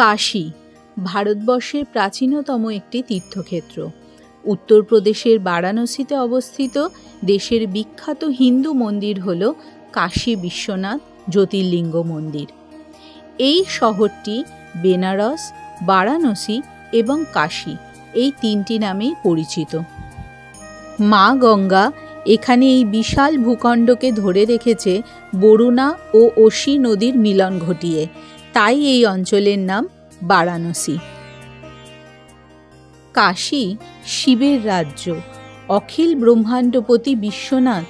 কাশী ভারতবর্ষের প্রাচীনতম একটি তীর্থক্ষেত্র। উত্তরপ্রদেশের বারাণসীতে অবস্থিত দেশের বিখ্যাত হিন্দু মন্দির হল কাশী বিশ্বনাথ জ্যোতির্লিঙ্গ মন্দির। এই শহরটি বেনারস, বারাণসী এবং কাশী এই তিনটি নামেই পরিচিত। মা গঙ্গা এখানে এই বিশাল ভূখণ্ডকে ধরে রেখেছে বরুণা ও অসি নদীর মিলন ঘটিয়ে, তাই এই অঞ্চলের নাম বারাণসী। কাশী শিবের রাজ্য। অখিল ব্রহ্মাণ্ডপতি বিশ্বনাথ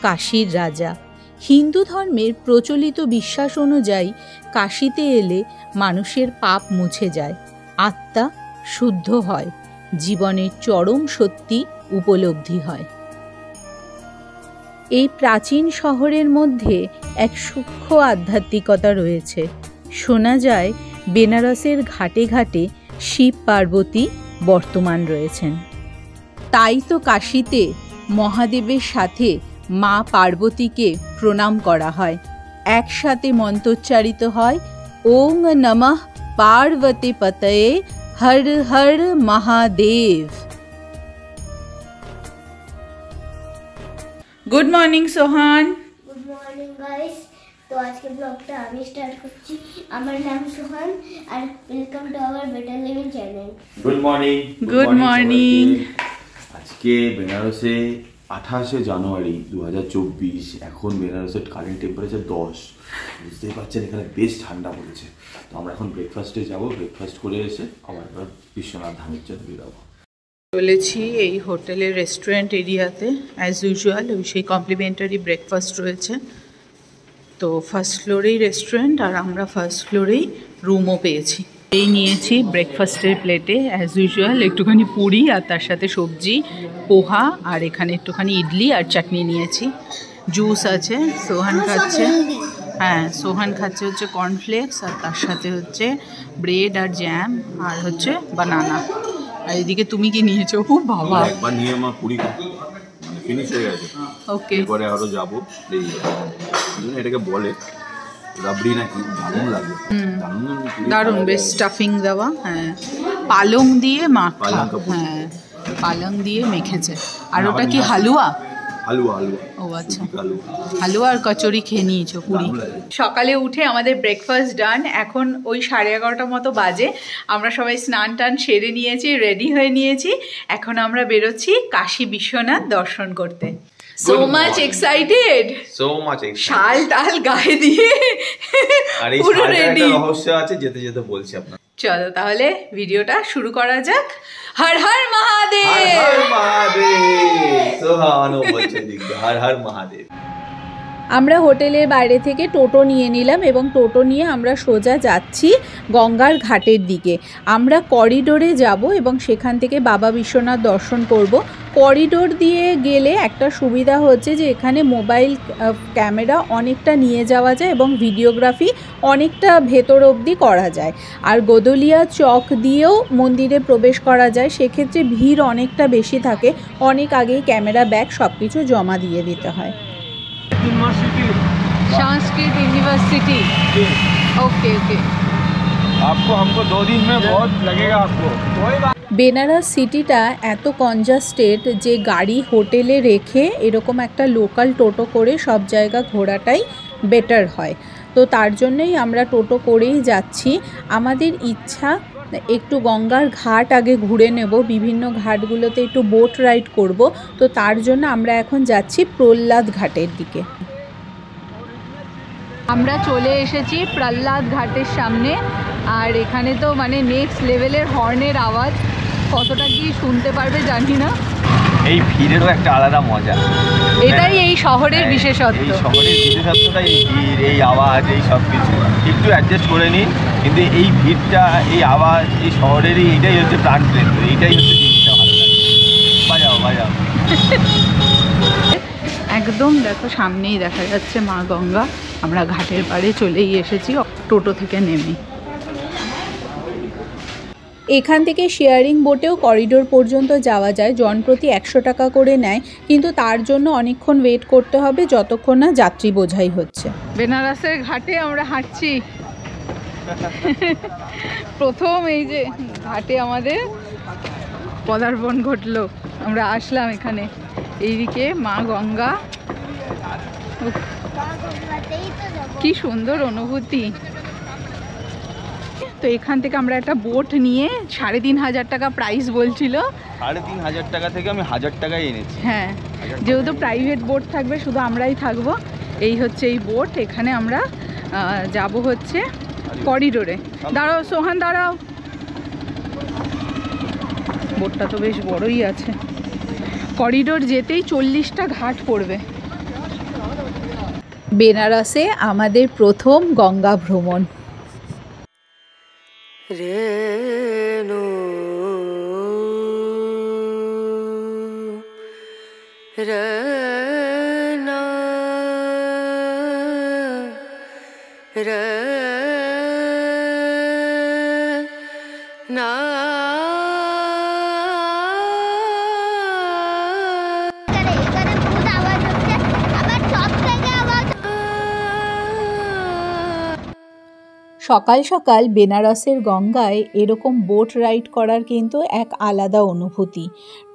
কাশীর রাজা। হিন্দু ধর্মের প্রচলিত বিশ্বাস অনুযায়ী কাশীতে এলে মানুষের পাপ মুছে যায়, আত্মা শুদ্ধ হয়, জীবনের চরম সত্যি উপলব্ধি হয়। এই প্রাচীন শহরের মধ্যে এক সূক্ষ্ম আধ্যাত্মিকতা রয়েছে। শোনা যায় বেনারসের ঘাটে ঘাটে শিব পার্বতী বর্তমান রয়েছেন। তাই তো কাশীতে মহাদেবের সাথে মা পার্বতীকে প্রণাম করা হয়। একসাথে মন্ত্রোচ্চারিত হয় ওং নমঃ পার্বতী পতয়ে Har Har Mahadev. Good morning Sohan. Good morning guys. তো আজকে ব্লগটা আমি স্টার্ট করছি। আমার নাম সোহান আর welcome to our better living channel. Good morning. Good morning. আজকে বেনারসে 28শে জানুয়ারি 2024। এখন বেনারসের কারেন্ট টেম্পারেচার 10। বুঝতেই পারছেন এখানে বেশ ঠান্ডা পড়েছে। তো আমরা এখন ব্রেকফাস্টে যাব। ব্রেকফাস্ট করে এসে আবার বিশ্বনাথ ধামের জন্য বেরোবো। চলেছি এই হোটেলের রেস্টুরেন্ট এরিয়াতে। অ্যাজ ইউজুয়াল সেই কমপ্লিমেন্টারি ব্রেকফাস্ট রয়েছে। তো ফার্স্ট ফ্লোরেই রেস্টুরেন্ট আর আমরা ফার্স্ট ফ্লোরেই রুমও পেয়েছি। এই নিয়েছি ব্রেকফাস্টের প্লেটে অ্যাজ ইউজুয়াল একটুখানি পুরি আর তার সাথে সবজি, পোহা আর এখানে একটুখানি ইডলি আর চাটনি নিয়েছি। জুস আছে, সোহান খাচ্ছে। হ্যাঁ, সোহান খাচ্ছে হচ্ছে কর্নফ্লেক্স আর তার সাথে হচ্ছে ব্রেড আর জ্যাম আর হচ্ছে বানানা। আর এদিকে তুমি কি নিয়েছো? খুব বাবা একবার নিয়ে আমার পুরি ফিনিশ হয়ে গেছে। ওকে, এরপরে আরো যাবো। এটাকে বলে রাবড়ি নাকি, দারুণ লাগে। দারুণ, বেশ স্টাফিং দেওয়া। হ্যাঁ, পালং দিয়ে মাখা। হ্যাঁ, পালং দিয়ে মেখেছে। আর ওটা কি হালুয়া? হালুয়া হালুয়া। ও আচ্ছা, হালুয়া আর কচুরি খেয়ে নিয়েছো পুরি। সকালে উঠে আমাদের ব্রেকফাস্ট ডান। এখন ওই 11:30 মতো বাজে। আমরা সবাই স্নান টান সেরে নিয়েছি, রেডি হয়ে নিয়েছি। এখন আমরা বেরোচ্ছি কাশী বিশ্বনাথ দর্শন করতে। So much excited. So much excited. শাল টাল গায়ে দিয়ে পুরো রেডি। রহস্য আছে, যেতে যেতে বলছি আপনার। চলো তাহলে ভিডিওটা শুরু করা যাক। হর হর মহাদেব। হর হর মহাদেব। সোহানো বলছে দিকে হর হর মহাদেব। আমরা হোটেলের বাইরে থেকে টোটো নিয়ে নিলাম এবং টোটো নিয়ে আমরা সোজা যাচ্ছি গঙ্গার ঘাটের দিকে। আমরা করিডোরে যাব এবং সেখান থেকে বাবা বিশ্বনাথ দর্শন করব। করিডোর দিয়ে গেলে একটা সুবিধা হচ্ছে যে এখানে মোবাইল ক্যামেরা অনেকটা নিয়ে যাওয়া যায় এবং ভিডিওগ্রাফি অনেকটা ভেতর অবধি করা যায়। আর গোদলিয়া চক দিয়েও মন্দিরে প্রবেশ করা যায়। সেক্ষেত্রে ভিড় অনেকটা বেশি থাকে। অনেক আগেই ক্যামেরা ব্যাগ সব কিছু জমা দিয়ে দিতে হয়। संस्कृत यूनिवर्सिटी। Okay okay. आपको हमको 2 दिन में बहुत लगेगा आपको। বেনারস সিটিটা এত কনজাস্টেড যে গাড়ি হোটেলে রেখে এরকম একটা লোকাল টোটো করে সব জায়গা ঘোরাটাই বেটার হয়। তো তার জন্যই আমরা টোটো করেই যাচ্ছি। আমাদের ইচ্ছা একটু গঙ্গার ঘাট আগে ঘুরে নেব, বিভিন্ন ঘাটগুলোতে একটু বোট রাইড করব। তো তার জন্য আমরা এখন যাচ্ছি প্রহ্লাদ ঘাটের দিকে। আমরা চলে এসেছি প্রহ্লাদ ঘাটের সামনে। আর এখানে তো মানে নেক্সট লেভেলের হর্নের আওয়াজ, কতটা কি শুনতে পারবে জানি না। এই ভিড়েরও একটা আলাদা মজা। এটাই এই শহরের বিশেষত্ব। এই শহরের বিশেষত্বটা এই ভিড়, এই আওয়াজ, এই সব কিছু একটু অ্যাডজাস্ট করে নিন। কিন্তু এই ভিড়টা, এই আওয়াজ, এই শহরেরই এইটাই হচ্ছে প্রাণকেন্দ্র। এইটাই হচ্ছে জিনিসটা ভালো লাগে। বাজাও বাজাও। একদম দেখো সামনেই দেখা যাচ্ছে মা গঙ্গা। আমরা ঘাটের পাড়ে চলেই এসেছি টোটো থেকে নেমে। এখান থেকে শেয়ারিং বোটেও করিডোর পর্যন্ত যাওয়া যায়। জনপ্রতি 100 টাকা করে নেয়, কিন্তু তার জন্য অনেকক্ষণ ওয়েট করতে হবে যতক্ষণ না যাত্রী বোঝাই হচ্ছে। বেনারসের ঘাটে আমরা হাঁটছি। প্রথম এই যে ঘাটে আমাদের পদার্পণ ঘটলো, আমরা আসলাম এখানে। এইদিকে মা গঙ্গা, কি সুন্দর অনুভূতি। তো এখান থেকে আমরা একটা বোট নিয়ে 3,500 টাকা প্রাইস বলছিল। 3,500 টাকা থেকে আমি 1000 টাকায় এনেছি। হ্যাঁ, যেহেতু প্রাইভেট বোট থাকবে, শুধু আমরাই থাকবো। এই হচ্ছে এই বোট, এখানে আমরা যাব হচ্ছে করিডোরে। দাঁড়াও সোহান, দাঁড়াও। বোটটা তো বেশ বড়ই আছে। করিডোর যেতেই 40টা ঘাট পড়বে। বেনারসে আমাদের প্রথম গঙ্গা ভ্রমণ। রেণু রনা রনা সকাল সকাল বেনারসের গঙ্গায় এরকম বোট রাইড করার কিন্তু এক আলাদা অনুভূতি।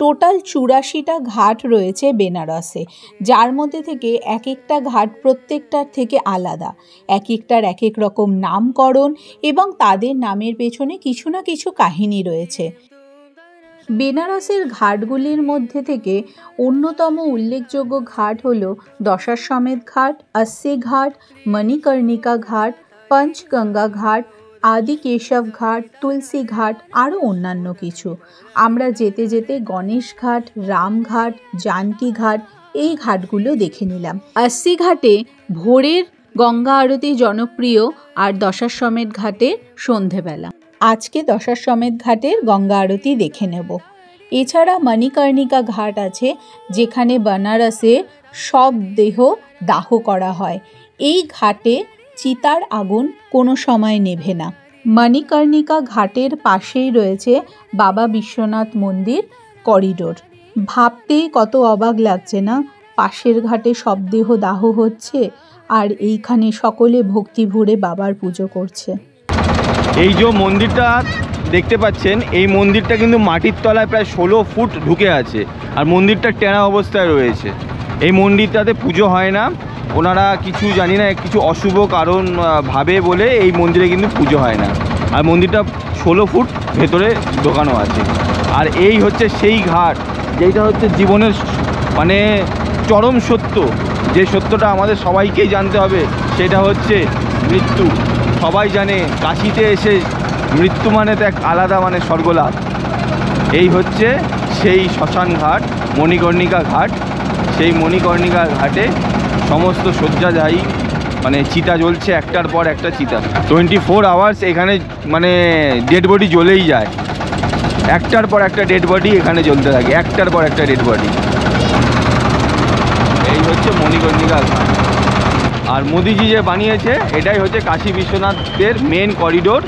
টোটাল 84টা ঘাট রয়েছে বেনারসে, যার মধ্যে থেকে এক একটা ঘাট প্রত্যেকটার থেকে আলাদা। এক একটার এক এক রকম নামকরণ এবং তাদের নামের পেছনে কিছু না কিছু কাহিনী রয়েছে। বেনারসের ঘাটগুলির মধ্যে থেকে অন্যতম উল্লেখযোগ্য ঘাট হল দশাশ্বমেধ ঘাট, अस्सी ঘাট, মণিকর্ণিকা ঘাট, পঞ্চগঙ্গা ঘাট, আদি কেশব ঘাট, তুলসী ঘাট, আরও অন্যান্য কিছু। আমরা যেতে যেতে গণেশ ঘাট, রামঘাট, জানকী ঘাট, এই ঘাটগুলো দেখে নিলাম। 80 ঘাটে ভোরের গঙ্গা আরতি জনপ্রিয়, আর দশাশ্বমেধ ঘাটে সন্ধেবেলা। আজকে দশাশ্বমেধ ঘাটের গঙ্গা আরতি দেখে নেব। এছাড়া মণিকর্ণিকা ঘাট আছে, যেখানে বেনারসে সব দেহ দাহ করা হয়। এই ঘাটে চিতার আগুন কোনো সময় নেভে না। মণিকর্ণিকা ঘাটের পাশেই রয়েছে বাবা বিশ্বনাথ মন্দির করিডোর। ভাবতেই কত অবাক লাগছে না, পাশের ঘাটে সব দেহ দাহ হচ্ছে আর এইখানে সকলে ভক্তি ভরে বাবার পুজো করছে। এই যে মন্দিরটা দেখতে পাচ্ছেন, এই মন্দিরটা কিন্তু মাটির তলায় প্রায় 16 ফুট ঢুকে আছে, আর মন্দিরটা টেরা অবস্থায় রয়েছে। এই মন্দিরটাতে পুজো হয় না, ওনারা কিছু জানি না, কিছু অশুভ কারণ ভাবে বলে এই মন্দিরে কিন্তু পুজো হয় না। আর মন্দিরটা 16 ফুট ভেতরে ঢোকানো আছে। আর এই হচ্ছে সেই ঘাট, যেটা হচ্ছে জীবনের মানে চরম সত্য, যে সত্যটা আমাদের সবাইকেই জানতে হবে, সেটা হচ্ছে মৃত্যু। সবাই জানে কাশিতে এসে মৃত্যু মানে তো এক আলাদা মানে স্বর্গলাভ। এই হচ্ছে সেই শ্মশান ঘাট, মণিকর্ণিকা ঘাট। সেই মণিকর্ণিকা ঘাটে সমস্ত শয্যাশায়ী মানে চিতা জ্বলছে, একটার পর একটা চিতা। 24 আওয়ার্স এখানে মানে ডেড বডি জ্বলেই যায়, একটার পর একটা ডেড বডি এখানে জ্বলতে থাকে, একটার পর একটা ডেড বডি। এই হচ্ছে মণিকর্ণিকা ঘাট। আর মোদিজি যে বানিয়েছে, এটাই হচ্ছে কাশী বিশ্বনাথের মেন করিডোর।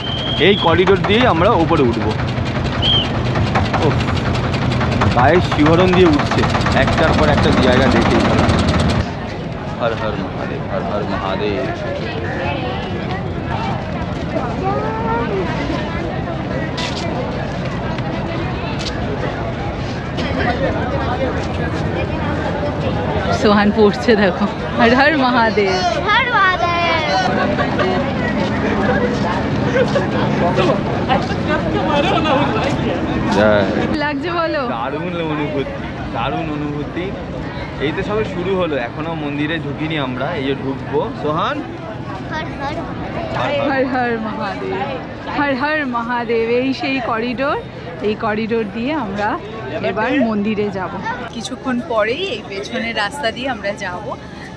এই করিডোর দিয়েই আমরা উপরে উঠবো। ও গায়ের শিহরণ দিয়ে উঠছে, একটার পর একটা জায়গা দেখেই। হর হর মহাদেব, হর হর মহাদেব। সোহান পড়ছে দেখো, হর হর মহাদেব। হর মহাদেব। লাগছে বলো? দারুণ অনুভূতি, দারুণ অনুভূতি। এই তো সবে শুরু হলো, এখনো মন্দিরে ঢুকিনি আমরা, এই যে ঢুকবো। সোহান, হর হর মহাদেব, হর হর মহাদেব। এই সেই করিডোর, এই করিডোর দিয়ে আমরা এবার মন্দিরে যাব। কিছুক্ষণ পরেই এই পেছনের রাস্তা দিয়ে আমরা যাব,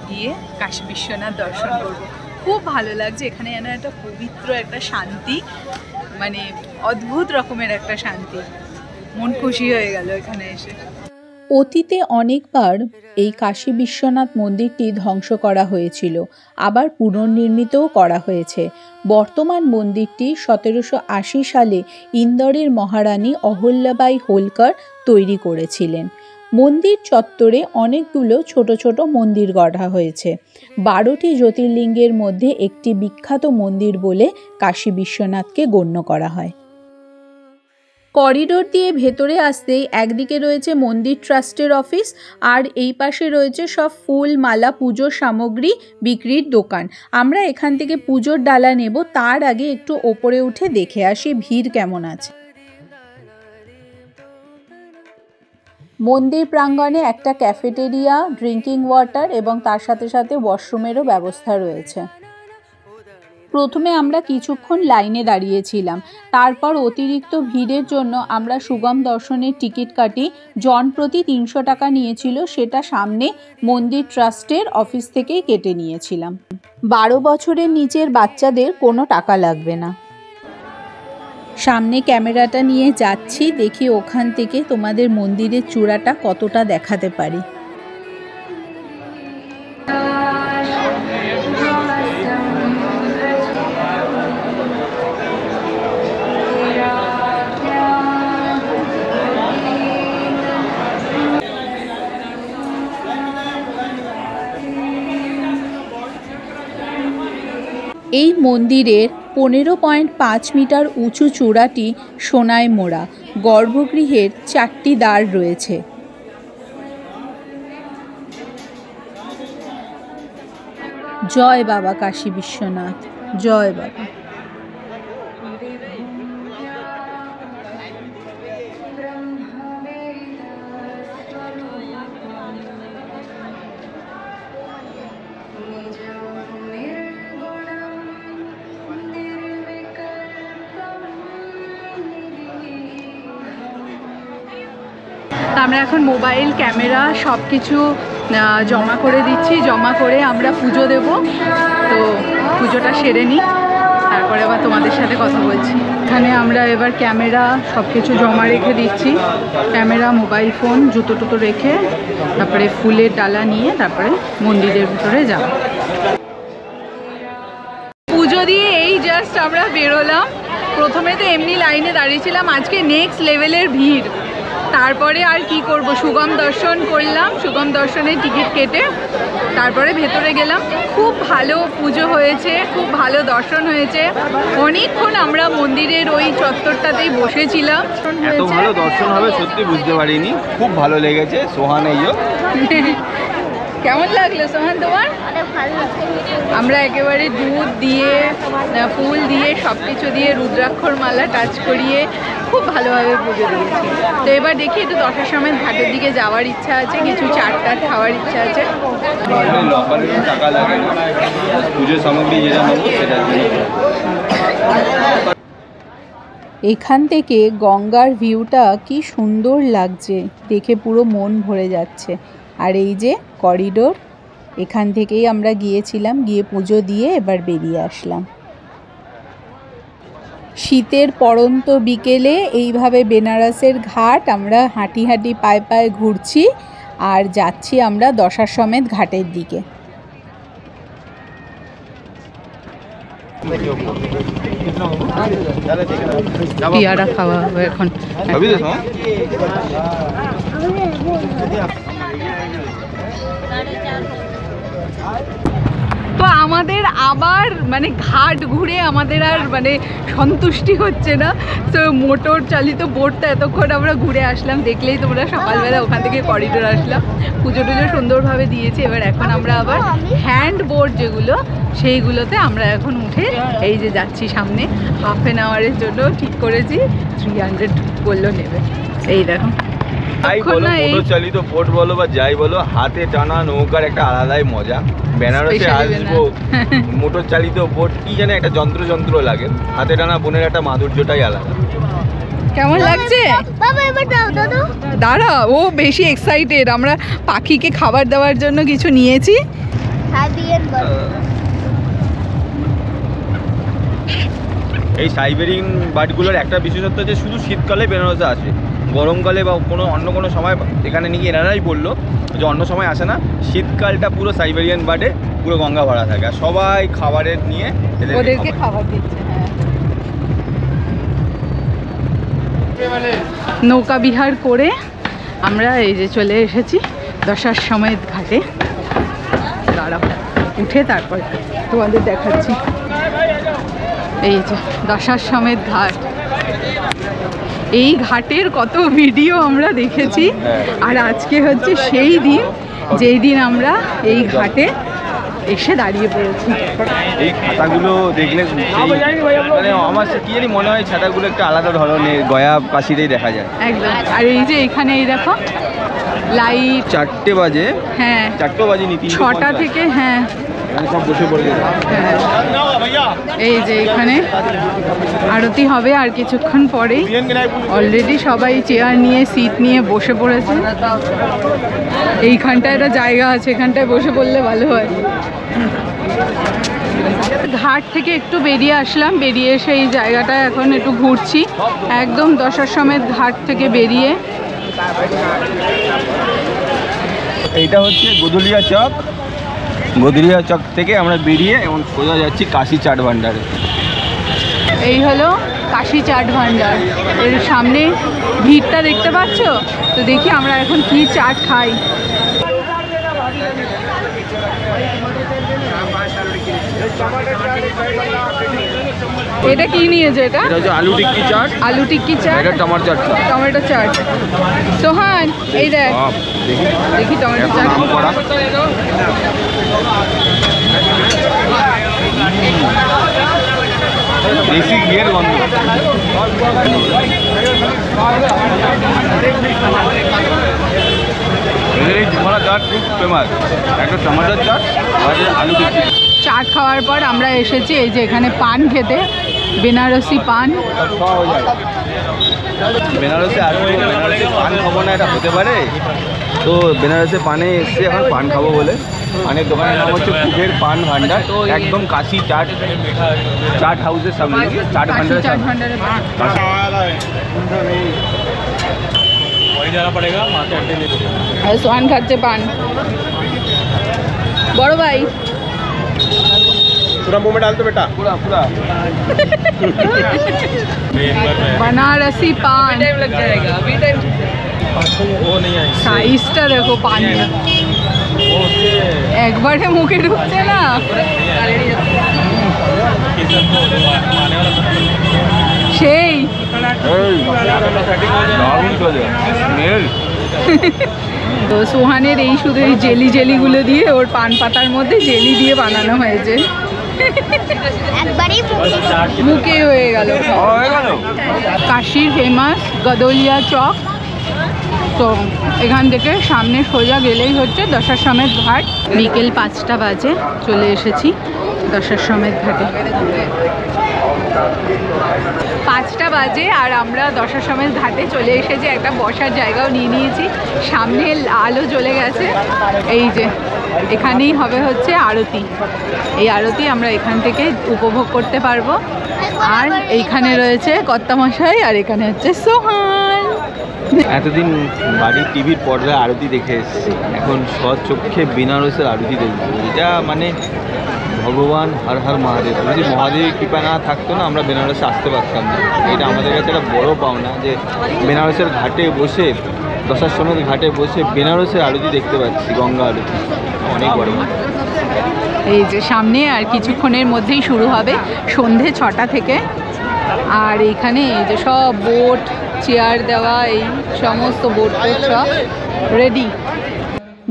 গিয়ে কাশী বিশ্বনাথ দর্শন করব। খুব ভালো লাগছে এখানে, যেন একটা পবিত্র একটা শান্তি, মানে অদ্ভুত রকমের একটা শান্তি। মন খুশি হয়ে গেল এখানে এসে। অতীতে অনেকবার এই কাশী বিশ্বনাথ মন্দিরটি ধ্বংস করা হয়েছিল, আবার পুনর্নির্মিতও করা হয়েছে। বর্তমান মন্দিরটি 1780 সালে ইন্দোরের মহারানী অহল্যাবাই হোলকার তৈরি করেছিলেন। মন্দির চত্বরে অনেকগুলো ছোট ছোট মন্দির গড়া হয়েছে। 12টি জ্যোতির্লিঙ্গের মধ্যে একটি বিখ্যাত মন্দির বলে কাশী বিশ্বনাথকে গণ্য করা হয়। করিডোর দিয়ে ভেতরে আসতেই একদিকে রয়েছে মন্দির ট্রাস্টের অফিস, আর এই পাশে রয়েছে সব ফুল মালা পুজোর সামগ্রী বিক্রির দোকান। আমরা এখান থেকে পুজোর ডালা নেব, তার আগে একটু ওপরে উঠে দেখে আসি ভিড় কেমন আছে। মন্দির প্রাঙ্গণে একটা ক্যাফেটেরিয়া, ড্রিঙ্কিং ওয়াটার এবং তার সাথে সাথে ওয়াশরুমেরও ব্যবস্থা রয়েছে। প্রথমে আমরা কিছুক্ষণ লাইনে দাঁড়িয়েছিলাম, তারপর অতিরিক্ত ভিড়ের জন্য আমরা সুগম দর্শনের টিকিট কাটি। জন প্রতি 300 টাকা নিয়েছিল, সেটা সামনে মন্দির ট্রাস্টের অফিস থেকেই কেটে নিয়েছিলাম। 12 বছরের নিচের বাচ্চাদের কোনো টাকা লাগবে না। সামনে ক্যামেরাটা নিয়ে যাচ্ছি, দেখি ওখান থেকে তোমাদের মন্দিরের চূড়াটা কতটা দেখাতে পারি। এই মন্দিরের 15.5 মিটার উঁচু চূড়াটি সোনায় মোড়া। গর্ভগৃহের 4টি দ্বার রয়েছে। জয় বাবা কাশী বিশ্বনাথ, জয় বাবা। আমরা এখন মোবাইল ক্যামেরা সব কিছু জমা করে দিচ্ছি। জমা করে আমরা পুজো দেব। তো পুজোটা সেরে নিই, তারপরে আবার তোমাদের সাথে কথা বলছি। এখানে আমরা এবার ক্যামেরা সব কিছু জমা রেখে দিচ্ছি। ক্যামেরা, মোবাইল ফোন, জুতো টুতো রেখে তারপরে ফুলের ডালা নিয়ে তারপরে মন্দিরের ভিতরে যাব। পুজো দিয়ে এই জাস্ট আমরা বেরোলাম। প্রথমে তো এমনি লাইনে দাঁড়িয়েছিলাম, আজকে নেক্সট লেভেলের ভিড়। তারপরে আর কি করব, সুগম দর্শন করলাম। সুগম দর্শনের টিকিট কেটে তারপরে ভেতরে গেলাম। খুব ভালো পুজো হয়েছে, খুব ভালো দর্শন হয়েছে। অনেকক্ষণ আমরা মন্দিরের ওই চত্বরটাতেই বসেছিলাম। এত ভালো দর্শন হবে সত্যি বুঝতে পারিনি, খুব ভালো লেগেছে। সোহান এইও কেমন লাগলো সোহান তোমার? আমরা একেবারে দুধ দিয়ে, ফুল দিয়ে, সব কিছু দিয়ে, রুদ্রাক্ষর মালা টাচ করিয়ে খুব ভালোভাবে পুজো দিয়েছি। তো এবার দেখি একটু দশার সময় ঘাটের দিকে যাওয়ার ইচ্ছা আছে, কিছু চাট টাট খাওয়ার ইচ্ছা আছে। টাকা লাগে না, পুজোর সামগ্রী যেটা নেবো সেটার জন্য। এখান থেকে গঙ্গার ভিউটা কি সুন্দর লাগছে, দেখে পুরো মন ভরে যাচ্ছে। আর এই যে করিডোর, এখান থেকেই আমরা গিয়েছিলাম, গিয়ে পুজো দিয়ে এবার বেরিয়ে আসলাম। শীতের পড়ন্ত বিকেলে এইভাবে বেনারসের ঘাট আমরা হাঁটি হাঁটি পায়ে পায়ে ঘুরছি আর যাচ্ছি আমরা দশাশ্বমেধ ঘাটের দিকে। পেয়ারা খাওয়া হবে এখন। তো আমাদের আবার মানে ঘাট ঘুরে আমাদের আর মানে সন্তুষ্টি হচ্ছে না। তো মোটর চালিত বোটটা এতক্ষণ আমরা ঘুরে আসলাম, দেখলেই তোমরা সকালবেলা ওখান থেকে করিডোর আসলাম। পুজো টুজো সুন্দরভাবে দিয়েছি। এবার এখন আমরা আবার হ্যান্ড বোট যেগুলো, সেইগুলোতে আমরা এখন উঠে এই যে যাচ্ছি সামনে। হাফ অ্যান আওয়ারের জন্য ঠিক করেছি, 300 বললো নেবে। এই দেখো, মোটর চালিত বোট বলো বা যাই বলো, হাতে টানা নৌকার একটা আলাদাই মজা। বেনারসে আসবো, মোটর চালিত বোট কি জানে একটা যন্ত্র যন্ত্র লাগে, হাতে টানা বোনের একটা মাধুর্যটাই আলাদা। কেমন লাগছে? দাঁড়া, ও বেশি এক্সাইটেড। আমরা পাখিকে খাবার দেওয়ার জন্য কিছু নিয়েছি। এই সাইবেরিয়ান বার্ডগুলোর একটা বিশেষত্ব যে শুধু শীতকালে বেনারসে আসে, গরমকালে বা অন্য কোনো সময় এখানে নিয়ে এনারাই বললো যে অন্য সময় আসে না। শীতকালটা পুরো সাইবেরিয়ান বার্ডে পুরো গঙ্গা ভরা থাকে, আর সবাই খাবারের নিয়ে ওদেরকে খাবার দিচ্ছে। নৌকা বিহার করে আমরা এই যে চলে এসেছি দশাশ্বমেধ ঘাটে। দাঁড়াও, উঠে তারপর তোমাদের দেখাচ্ছি। এই যে দশাশ্বমেধ ঘাট, এই ঘাটের কত ভিডিও আমরা দেখেছি, আর আজকে হচ্ছে সেই দিন যেই দিন আমরা এই ঘাটে এসে দাঁড়িয়ে পড়েছি। এই ছাতাগুলো দেখলে মানে আমার কি জানি মনে হয় ছাতাগুলো একটা আলাদা ধরনের, গয়া কাশিতেই দেখা যায় একদম। আর এই যে এখানে এই দেখো লাইট, 4টে বাজে, হ্যাঁ 4টো বাজেনি, 6টা থেকে, হ্যাঁ সব বসে পড়ে গেছে। এই যে এখানে আরতি হবে আর কিছুক্ষণ পরেই। অলরেডি সবাই চেয়ার নিয়ে সিট নিয়ে বসে পড়েছে। এইখানটায় একটা জায়গা আছে, এখানটায় বসে পড়লে ভালো হয়। ঘাট থেকে একটু বেরিয়ে আসলাম, বেরিয়ে এসে এই জায়গাটা এখন একটু ঘুরছি, একদম দশাশ্বমেধ ঘাট থেকে বেরিয়ে। এইটা হচ্ছে গদুলিয়া চক, গদুলিয়া চক থেকে আমরা বেরিয়ে এবং সোজা যাচ্ছি কাশী চাট ভান্ডারে। এই হলো কাশী চাট ভান্ডার, এর সামনে ভিড়টা দেখতে পাচ্ছ তো। দেখি আমরা এখন কি চাট খাই। এটা কি নিয়েছে? এটা হচ্ছে আলু টিক্কি চাট, আলু টিক্কি চাট, এটা টমেটো চাট, টমেটো চাট। সোহান এই দেখ, দেখি টমেটো চাট। দেশি ঘিয়ের গন্ধ। এই ঝুমারা চাট খুব ফেমাস, একটা টমেটোর চাট আর আলু টিক্কি। চাট খাওয়ার পর আমরা এসেছি এই যে এখানে পান খেতে, বেনারসি পান। বেনারসে আসবো, বেনারসে পান খাবো না এটা হতে পারে? তো বেনারসে পানে এসছে এখন পান খাবো বলে। পানের দোকানের নাম হচ্ছে কুবের পান ভান্ডার, একদম কাশী চাট, চাট হাউসের সামনে, চাট ভান্ডারের চাট সামনে। ভান্ডারের সোহান খাচ্ছে পান। বড় ভাই पूरा मुंह में डाल दो बेटा, पूरा पूरा बनारसी पान। टाइम लग जाएगा, अभी टाइम वो नहीं है। সাইজটা দেখো পানের, একবারে মুখে ঢুকছে না। সেই তো সোহানের এই শুধু এই জেলি জেলিগুলো দিয়ে, ওর পান পাতার মধ্যে জেলি দিয়ে বানানো হয়েছে। মুখে হয়ে গেল। কাশীর ফেমাস গদলিয়া চক। তো এখান থেকে সামনে সোজা গেলেই হচ্ছে দশাশ্বমেধ ঘাট। বিকেল 5টা বাজে, চলে এসেছি দশাশ্বমেধ ঘাটে। 5টা বাজে আর আমরা দশাশ্বমেধ ঘাটে চলে এসেছি, একটা বসার জায়গাও নিয়ে নিয়েছি। সামনে আলো জ্বলে গেছে, এই যে এখানেই হবে হচ্ছে আরতি। এই আরতি আমরা এখান থেকে উপভোগ করতে পারবো। আর এইখানে রয়েছে কর্তামশাই, আর এখানে হচ্ছে সোহান। এতদিন বাড়ির টিভির পর্দায় আরতি দেখে এসেছি, এখন স্বচক্ষে বেনারসের আরতি দেখব। এটা মানে ভগবান হর হর মহাদেব। যদি মহাদেবের কৃপা না থাকতো না, আমরা বেনারসে আসতে পারতাম না। এটা আমাদের কাছে একটা বড় পাওনা যে বেনারসের ঘাটে বসে, দশাশ্বমেধ ঘাটে বসে বেনারসের আরতি দেখতে পাচ্ছি, গঙ্গা আরতি। অনেক বড়। এই যে সামনে আর কিছুক্ষণের মধ্যেই শুরু হবে, সন্ধে 6টা থেকে। আর এইখানে এই যে সব বোট, চেয়ার দেওয়া, এই সমস্ত বোট সব রেডি।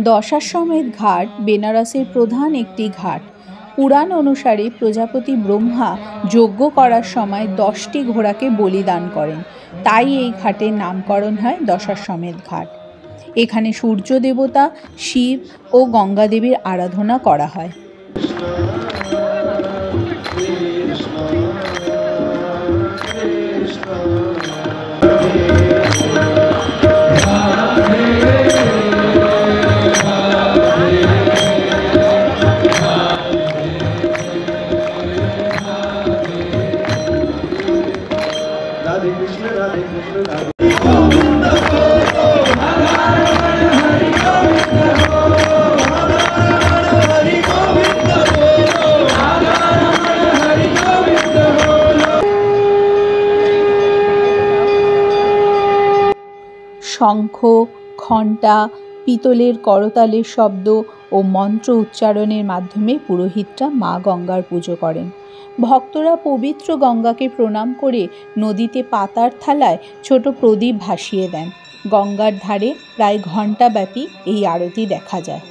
দশাশ্বমেধ ঘাট বেনারসের প্রধান একটি ঘাট। পুরাণ অনুসারে প্রজাপতি ব্রহ্মা যজ্ঞ করার সময় 10টি ঘোড়াকে বলিদান করেন, তাই এই ঘাটের নামকরণ হয় দশাশ্বমেধ ঘাট। এখানে সূর্য দেবতা, শিব ও গঙ্গা দেবীর আরাধনা করা হয়। শঙ্খ, ঘণ্টা, পিতলের করতালের শব্দ ও মন্ত্র উচ্চারণের মাধ্যমে পুরোহিতরা মা গঙ্গার পুজো করেন। ভক্তরা পবিত্র গঙ্গাকে প্রণাম করে নদীতে পাতার থালায় ছোট প্রদীপ ভাসিয়ে দেন। গঙ্গার ধারে প্রায় ঘণ্টাব্যাপী এই আরতি দেখা যায়।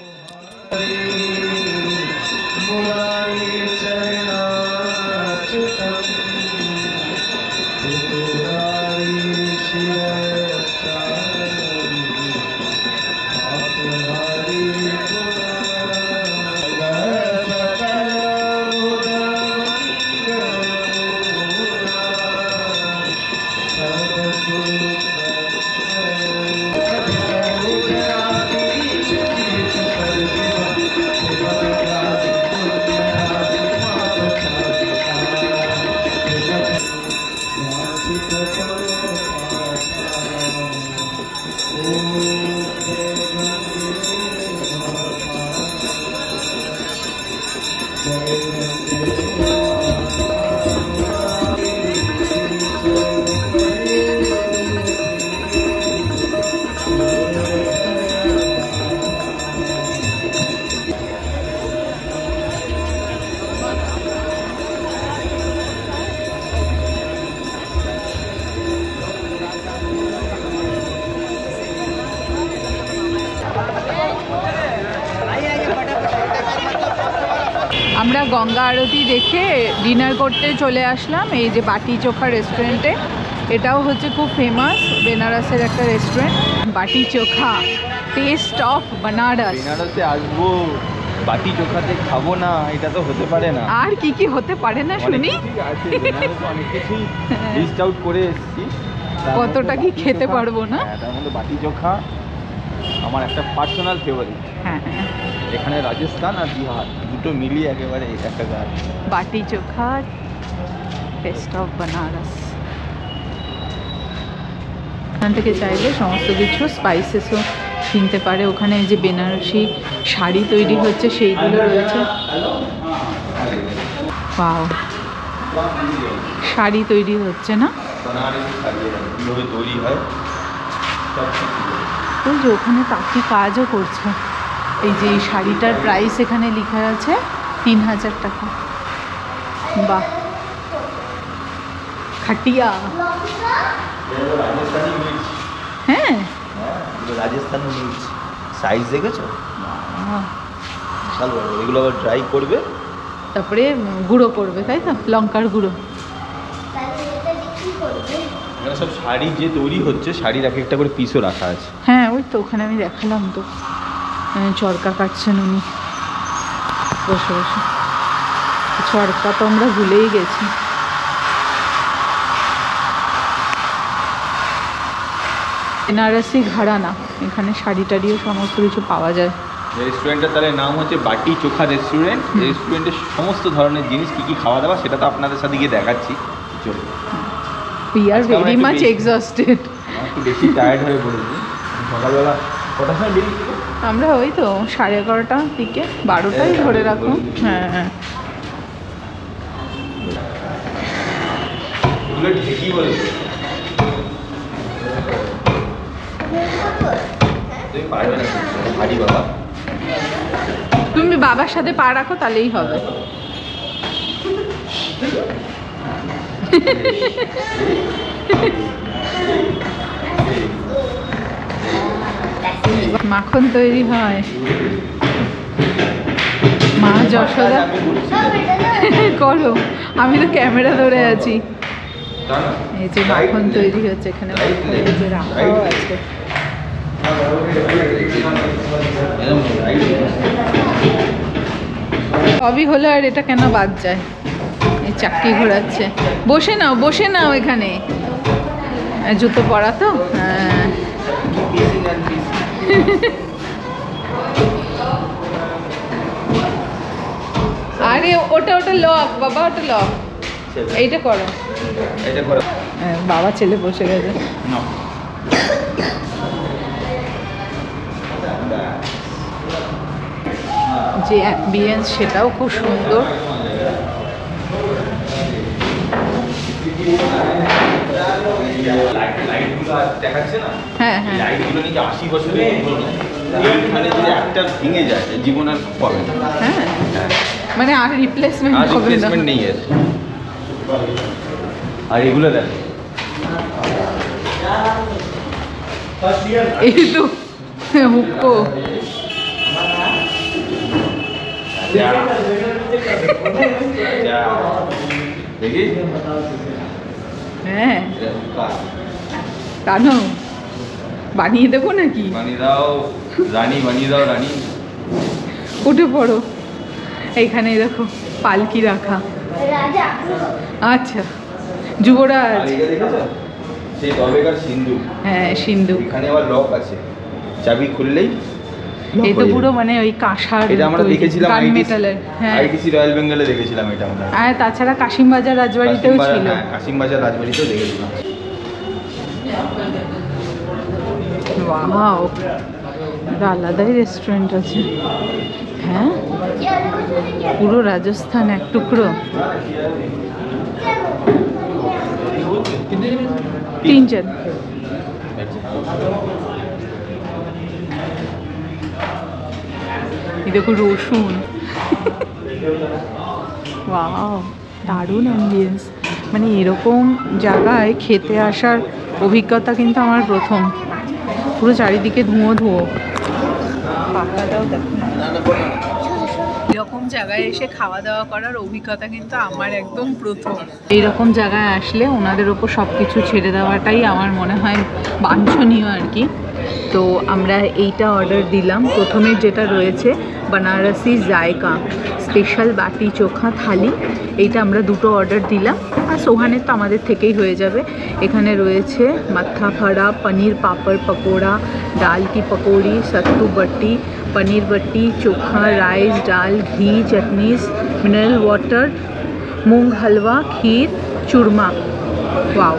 আমরা গঙ্গা আরতি দেখে ডিনার করতে চলে আসলাম এই যে বাটি চোখা রেস্টুরেন্টে। এটাও হচ্ছে খুব ফেমাস বেনারসের একটা রেস্টুরেন্ট, বাটি চোখা, টেস্ট অফ বেনারস। বেনারসে আসবো, বাটি চোখাতে খাবো না, এটা তো হতে পারে না। আর কি কি হতে পারে না শুনি। অনেক কিছুই লিস্ট আউট করে এসেছি, কতটা কি খেতে পারবো না। তার মধ্যে বাটি চোখা আমার একটা পার্সোনাল ফেভারিট। হ্যাঁ, এখানে রাজস্থান আর বিহার দুটো মিলিয়ে একেবারে একটা গাছ। বাটি চোখা, টেস্ট অফ বেনারস। এখান থেকে চাইলে সমস্ত কিছু স্পাইসেসও কিনতে পারে। ওখানে যে বেনারসি শাড়ি তৈরি হচ্ছে সেইগুলো রয়েছে। ওয়াও, শাড়ি তৈরি হচ্ছে না? তৈরি হয় ওই যে ওখানে তাঁতি কাজও করছে। এই যে এই শাড়িটার প্রাইস এখানে লেখা আছে 3000 টাকা। বাহ, খাটিয়া। হ্যাঁ, রাজস্থানি মির্চ সাইজ দেখেছো? ভালো, এগুলো আবার ড্রাই করবে, তারপরে গুঁড়ো করবে, তাই তো? লঙ্কার গুঁড়ো। এখানে সব শাড়ি যে তৈরি হচ্ছে, শাড়ির এক একটা করে পিসও রাখা আছে। হ্যাঁ, ওই তো ওখানে আমি দেখালাম তো, চরকা কাটছেন উনি বসে বসে। চরকা তো আমরা ভুলেই গেছি। বেনারসি ঘরানা, এখানে শাড়ি টাড়িও সমস্ত কিছু পাওয়া যায়। রেস্টুরেন্টের তাহলে নাম হচ্ছে বাটি চোখা রেস্টুরেন্ট। রেস্টুরেন্টের সমস্ত ধরনের জিনিস কী কী খাওয়া দাওয়া সেটা তো আপনাদের সাথে গিয়ে দেখাচ্ছি। চলুন। We are very much exhausted. একটু বেশি টায়ার্ড হয়ে পড়েছি। সকালবেলা কটার সময় বেরিয়েছিল? আমরা ওই তো 11:30টার দিকে, 12টাই ধরে রাখুন। হ্যাঁ হ্যাঁ, এগুলো ঢেকি বলে। তুমি পারবে না, ভারী বাবা। তুমি বাবার সাথে পা রাখো, তাহলেই হবে। মাখন তৈরি হয়, মা যশোদা। করো, আমি তো ক্যামেরা ধরে আছি। এই যে মাখন তৈরি হচ্ছে এখানে, রাখাও আছে। সবই হলো, আর এটা কেন বাদ যায়? এই চাকরি ঘোরাচ্ছে। বসে নাও, বসে নাও এখানে। জুতো পরা তো। হ্যাঁ, আরে ওটা ওটা লক বাবা, ওটা লক। এইটা করো, এটা করো। বাবা ছেলে বসে গেছে। যে অ্যাম্বিয়েন্স সেটাও খুব সুন্দর। লাইটগুলো দেখাচ্ছে না, হ্যাঁ হ্যাঁ লাইটগুলো নাকি 80 বছরের পুরনো। এইখানে যদি একটা ভেঙে যায় জীবন আর পাবে না। হ্যাঁ মানে আর রিপ্লেসমেন্ট আর হবে না। রিপ্লেসমেন্ট নেই এর। আর এগুলো দেখ, এই তো হুক্কো দেখি হ্যাঁ টানো বানিয়ে দেবো নাকি? বানিয়ে দাও রানী, বানিয়ে দাও রানী। উঠে পড়ো। এইখানে দেখো পালকি রাখা। রাজা আচ্ছা যুবরাজ। আর এটা দেখেছো সেই তবেকার সিন্ধু, হ্যাঁ সিন্ধু। এখানে আবার লক আছে, চাবি খুললেই এই তো পুরো মানে ওই কাঁসার, এটা আমরা দেখেছিলাম গান মেটালের। হ্যাঁ আইটিসি রয়্যাল বেঙ্গলে দেখেছিলাম এটা আমরা। আর তাছাড়া কাশিমবাজার রাজবাড়িতেও ছিল। হ্যাঁ কাশিমবাজার রাজবাড়িতেও দেখেছিলাম। ওয়াও এটা আলাদাই রেস্টুরেন্ট আছে। হ্যাঁ পুরো রাজস্থান এক টুকরো। 3-4 এই দেখো রসুন। ওয়াও দারুণ অ্যাম্বিয়েন্স। মানে এরকম জায়গায় খেতে আসার অভিজ্ঞতা কিন্তু আমার প্রথম। পুরো চারিদিকে ধুঁয়ো ধুঁয়ো। পাখাটাও দেখো না। এরকম জায়গায় এসে খাওয়া দাওয়া করার অভিজ্ঞতা কিন্তু আমার একদম প্রথম। এইরকম জায়গায় আসলে ওনাদের ওপর সব কিছু ছেড়ে দেওয়াটাই আমার মনে হয় বাঞ্ছনীয় আর কি। তো আমরা এইটা অর্ডার দিলাম। প্রথমে যেটা রয়েছে বানারসি জায়কা স্পেশাল বাটি চোখা থালি, এইটা আমরা দুটো অর্ডার দিলাম। আর সোহানের তো আমাদের থেকেই হয়ে যাবে। এখানে রয়েছে মাথা ফাড়া, পনির পাপড় পকোড়া, ডাল কি পকৌড়ি, সত্তু বট্টি, পনির বট্টি, চোখা, রাইস, ডাল, ঘি, চাটনিস, মিনারেল ওয়াটার, মুগ হালুয়া, ক্ষীর, চুরমা। ওয়াও।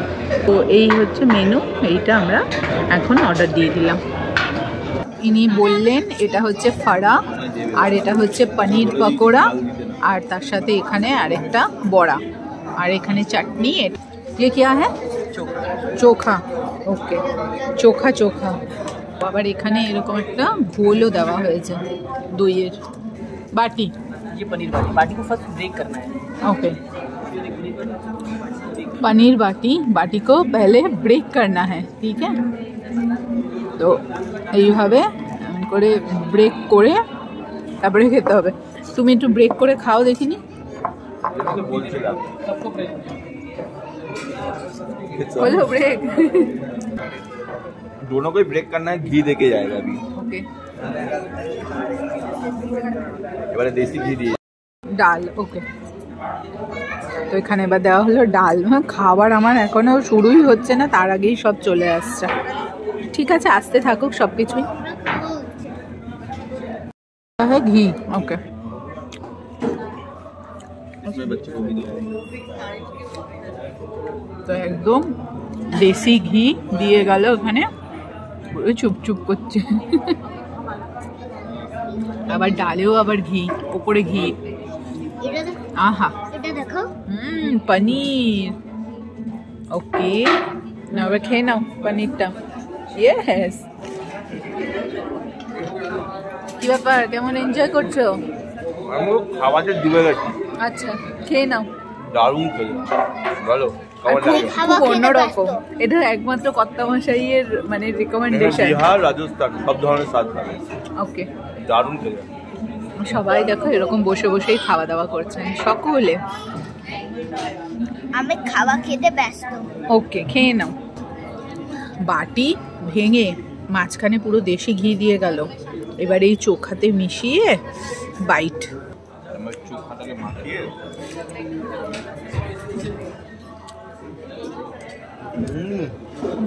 তো এই হচ্ছে মেনু, এইটা আমরা এখন অর্ডার দিয়ে দিলাম। ইনি বললেন এটা হচ্ছে ফাড়া আর এটা হচ্ছে পনির পকোড়া আর তার সাথে এখানে আরেকটা বড়া আর এখানে চাটনি। ये क्या है? চোখা। ওকে চোখা চোখা। আবার এখানে এরকম একটা ঘোলও দেওয়া হয়েছে দইয়ের। बाटी, ये पनीर बाटी, बाटी को फर्स्ट ब्रेक करना है। ओके पनीर बाटी को पहले ब्रेक करना है, ठीक है। তো এইভাবে করে ব্রেক করে তারপরে খেতে হবে। তুমি একটু ব্রেক করে খাও দেখিনি। बोलो ब्रेक। दोनों को ब्रेक करना है, घी देके जाएगा अभी। ओके এবারে দেশি ঘি দিয়ে ডাল। ওকে তো এখানে এবার দেওয়া হলো ডাল। খাবার আমার এখনো শুরুই হচ্ছে না, তার আগেই সব চলে আসছে। ঠিক আছে আসতে থাকুক সব কিছুই। ঘি। ওকে তো একদম দেশি ঘি দিয়ে গেল ওখানে, পুরো চুপচুপ করছে। আবার ডালেও আবার ঘি, উপরে ঘি। আহা এটা দেখো পনির। ওকে এবার খেয়ে নাও পনিরটা। ইয়েস। কি ব্যাপার, কেমন এনজয় করছো? আমি খাওয়াতে দিবে গেছি। আচ্ছা খেয়ে নাও। দারুণ খেলো, ভালো খাবার লাগে। খুব অন্যরকম। এটা একমাত্র কর্তামশাইয়ের মানে রিকমেন্ডেশন। বিহার রাজস্থান সব ধরনের স্বাদ পাবে। ওকে দারুণ খেলো। সবাই দেখো এরকম বসে বসেই খাওয়া দাওয়া করছেন সকলে। আমি খাওয়া খেতে ব্যস্ত। ওকে খেয়ে নাও। বাটি ভেঙে মাঝখানে পুরো দেশি ঘি দিয়ে গেল। এবার এই চোখাতে মিশিয়ে বাইট। আমার চোখাটাকে মাখিয়ে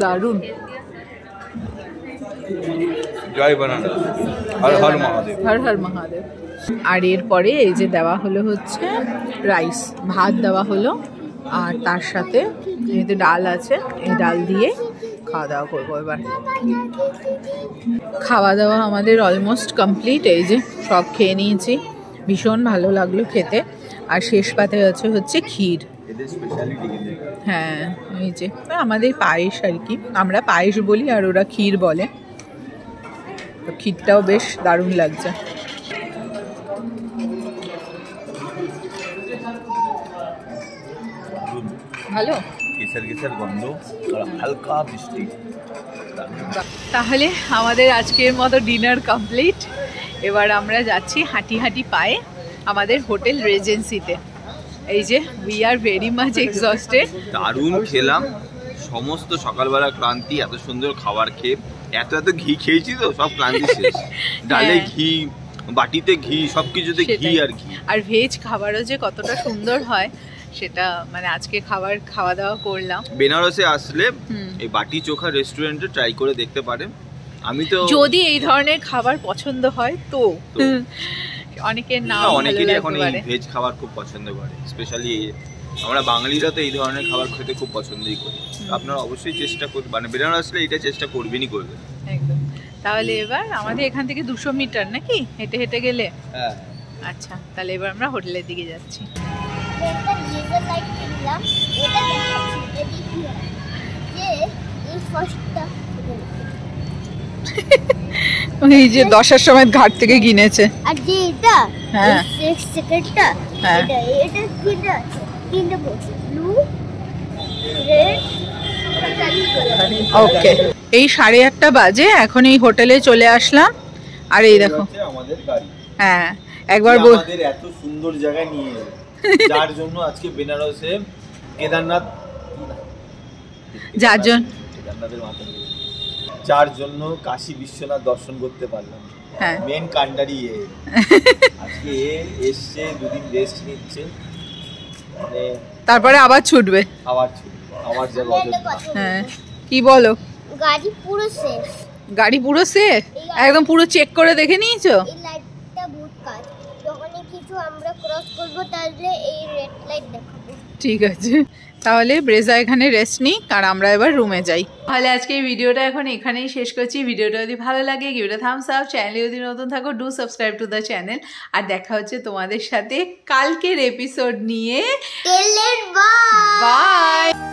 দারুণ। জয় বানারস, হর হর মহাদেব। হর হর মহাদেব। আর এরপরে এই যে দেওয়া হলো হচ্ছে রাইস, ভাত দেওয়া হলো আর তার সাথে এই যে ডাল আছে, এই ডাল দিয়ে খাওয়া দাওয়া করবো। এবার খাওয়া দাওয়া আমাদের অলমোস্ট কমপ্লিট। এই যে সব খেয়ে নিয়েছি, ভীষণ ভালো লাগলো খেতে। আর শেষ পাতে আছে হচ্ছে ক্ষীর। এদের স্পেশালিটি কিন্তু। হ্যাঁ এই যে আমাদের পায়েস আর কি, আমরা পায়েস বলি আর ওরা ক্ষীর বলে। তো ক্ষীরটাও বেশ দারুণ লাগছে। ভালো কেসার গন্ধ আর হালকা মিষ্টি। তাহলে আমাদের আজকের মতো ডিনার কমপ্লিট। এবার আমরা যাচ্ছি হাঁটি হাঁটি পায়ে আমাদের হোটেল রেজেন্সিতে। এই যে we are very much exhausted. দারুণ খেলাম, সমস্ত সকালবেলা ক্লান্তি, এত সুন্দর খাবার খেয়ে এত ঘি খেয়েছি তো সব ক্লান্তি শেষ। ডালে ঘি, বাটিতে ঘি, সবকিছুতে ঘি আর ঘি। আর ভেজ খাবারও যে কতটা সুন্দর হয় সেটা মানে আজকে খাওয়া দাওয়া করলাম। বেনারসে আসলে এই বাটি চোখা রেস্টুরেন্টে ট্রাই করে দেখতে পারেন। আমি তো যদি এই ধরনের খাবার পছন্দ হয় তো অনেকের নাম অনেকেরই এখন এই ভেজ খাবার খুব পছন্দ করে, স্পেশালি আমরা বাঙালিরা তো এই ধরনের খাবার খেতে খুব পছন্দই করি। আপনারা অবশ্যই চেষ্টা করবেন, মানে বেনারস আসলে এটা চেষ্টা করবেনই করবেন একদম। তাহলে এবার আমাদের এখান থেকে 200 মিটার নাকি হেঁটে হেঁটে গেলে? হ্যাঁ আচ্ছা, তাহলে এবার আমরা হোটেলের দিকে যাচ্ছি। একটা লেজার লাইট কিনলাম, এটা দেখাচ্ছি যদি কি হয় যে এই ফার্স্টটা এই যে 10-এর সময় ঘাট থেকে কিনেছে। আর যে এটা হ্যাঁ সেকেন্ডটা হ্যাঁ এটা তিনটা আছে, তিনটা বলছে ব্লু রেড ওকে। এই 8:30 বাজে, এখন এই হোটেলে চলে আসলাম। আর এই দেখো আমাদের গাড়ি। হ্যাঁ একবার আমাদের এত সুন্দর জায়গায় নিয়ে এলো, যার জন্য আজকে বেনারসে কেদারনাথ, কেদারনাথের মাথা, যার জন্য কাশী বিশ্বনাথ দর্শন করতে পারলাম। হ্যাঁ মেন কান্ডারি আজকে এসছে, দুদিন রেস্ট নিচ্ছে, মানে তারপরে আবার ছুটবে। আবার যাবে অযোধ্যা। হ্যাঁ কি বলো? গাড়ি পুরো শেষ, গাড়ি পুরো শেষ, একদম পুরো চেক করে দেখে নিয়েছো? এই লাইটটা বহুত কাজ, যখন কিছু আমরা ক্রস করব তাহলে এই রেড লাইট দেখাবো। ঠিক আছে, তাহলে ব্রেজা এখানে রেস্ট নিই আর আমরা এবার রুমে যাই। তাহলে আজকে এই ভিডিওটা এখন এখানেই শেষ করছি। ভিডিওটা যদি ভালো লাগে give it a thumbs up, চ্যানেলে যদি নতুন থাকো do subscribe to the channel. আর দেখা হচ্ছে তোমাদের সাথে কালকের এপিসোড নিয়ে। Tell it bye. বাই।